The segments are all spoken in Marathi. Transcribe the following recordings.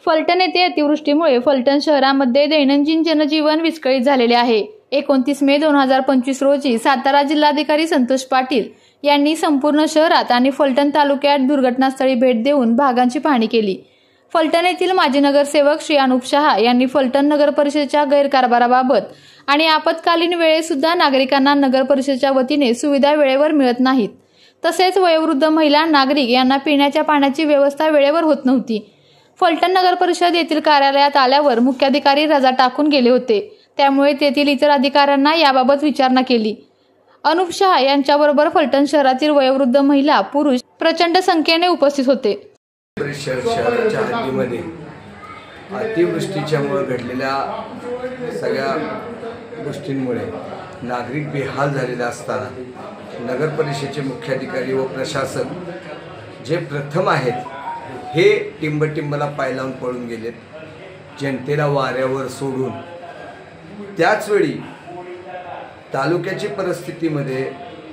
फलटण येथे अतिवृष्टीमुळे फलटण शहरामध्ये दैनंदिन जनजीवन विस्कळीत झालेले आहे। 29 मे 2025 रोजी सातारा जिल्हाधिकारी संतोष पाटील यांनी संपूर्ण शहरात आणि फलटण तालुक्यात दुर्घटनास्थळी भेट देऊन भागांची पाहणी केली। फलटण येथील माजी नगरसेवक श्री अनुप शहा यांनी फलटण नगर परिषदेच्या गैरकारभाराबाबत आणि आपत्कालीन वेळेत सुद्धा नागरिकांना नगर परिषदेच्या वतीने सुविधा वेळेवर मिळत नाहीत, तसेच वयोवृद्ध महिला नागरिक यांना पिण्याच्या पाण्याची व्यवस्था वेळेवर होत नव्हती। फलटण नगर परिषद येथील कार्यालयात आल्यावर मुख्याधिकारी रजा टाकून गेले होते, त्यामुळे तेथील इतर अधिकाऱ्यांना याबाबत विचारणा केली। अनुप शहा यांच्याबरोबर फलटण शहरातील वयोवृद्ध महिला पुरुष प्रचंड संख्येने उपस्थित होते। शहराच्या हद्दीमध्ये अतिवृष्टीच्यामुळे घडलेल्या सगळ्या गोष्टींमुळे नागरिक बेहाल झालेले असताना नगर परिषदेचे मुख्याधिकारी व प्रशासक जे प्रथम आहेत हे टिंबटिंबला पाय लावून पळून गेलेत, जनतेला वाऱ्यावर सोडून। त्याचवेळी तालुक्याची परिस्थितीमध्ये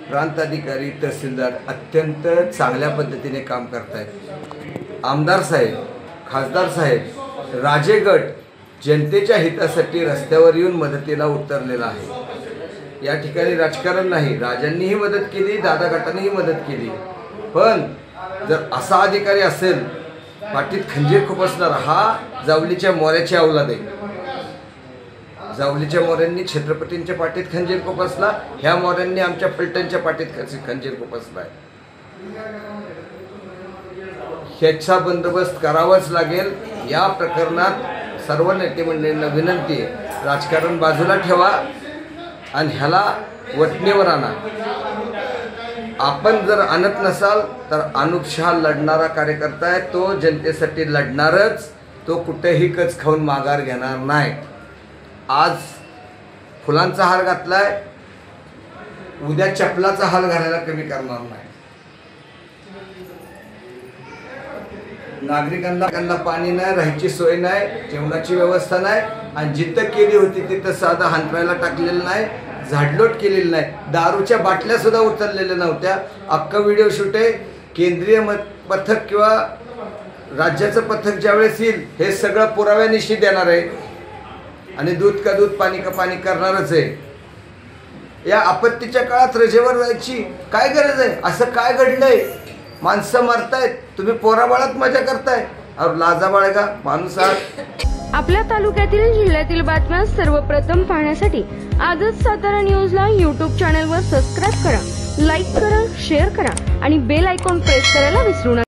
प्रांताधिकारी तहसीलदार अत्यंत चांगल्या पद्धतीने काम करतायत। आमदार साहेब, खासदार साहेब, राजेगट जनतेच्या हितासाठी रस्त्यावर येऊन मदतीला उतरलेला आहे। या ठिकाणी राजकारण नाही, राजांनीही मदत केली, दादा गटांनीही मदत केली, पण जर असा अधिकारी असेल पाठीत खंजीर खुपसणार, हा जावलीच्या मोऱ्याची औलाद आहे। जावलीच्या मोऱ्यांनी छत्रपतींच्या पाठीत खंजीर खुपसला, ह्या मोऱ्यांनी आमच्या फलटणच्या पाठीत खंजीर खुपसलाय। ह्याचा बंदोबस्त करावाच लागेल। या प्रकरणात सर्व नेते मंडळींना विनंती आहे, राजकारण बाजूला ठेवा आणि ह्याला वटणीवर आणा। आपण जर आणत नसाल तर अनुप शहा लढणारा कार्यकर्ता आहे, तो जनतेसाठी लढणारच, तो कुठेही कच खाऊन माघार घेणार नाही। आज फुलांचा हार घातलाय, उद्या चपलाचा हार घालायला कमी करणार नाही। नागरिकांना पाणी नाही, राहायची सोय नाही, जेवणाची व्यवस्था नाही, आणि जिथं केली होती तिथं साधा हांतरायला टाकलेलं नाही, झाडलोट केलेली नाही, दारूच्या बाटल्या सुद्धा उचललेल्या नव्हत्या। अख्खा व्हिडिओ शूट आहे। केंद्रीय पथक किंवा राज्याचं पथक ज्यावेळेस येईल हे सगळं पुराव्यानिशी देणार आहे आणि दूध का दूध पाणी का पाणी करणारच आहे। या आपत्तीच्या काळात रजेवर जायची काय गरज आहे? असं काय घडलंय? माणसं मरतायत, तुम्ही पोराबाळात मजा करताय, और लाजा बाळगा माणूस आहात। आपल्या तालुक्यातील जिल्ह्यातील बातम्या सर्वप्रथम पाहण्यासाठी आजच सातारा न्यूजला YouTube चॅनलवर सबस्क्राइब करा, लाईक करा, शेअर करा आणि बेल आयकॉन प्रेस करायला विसरू नका।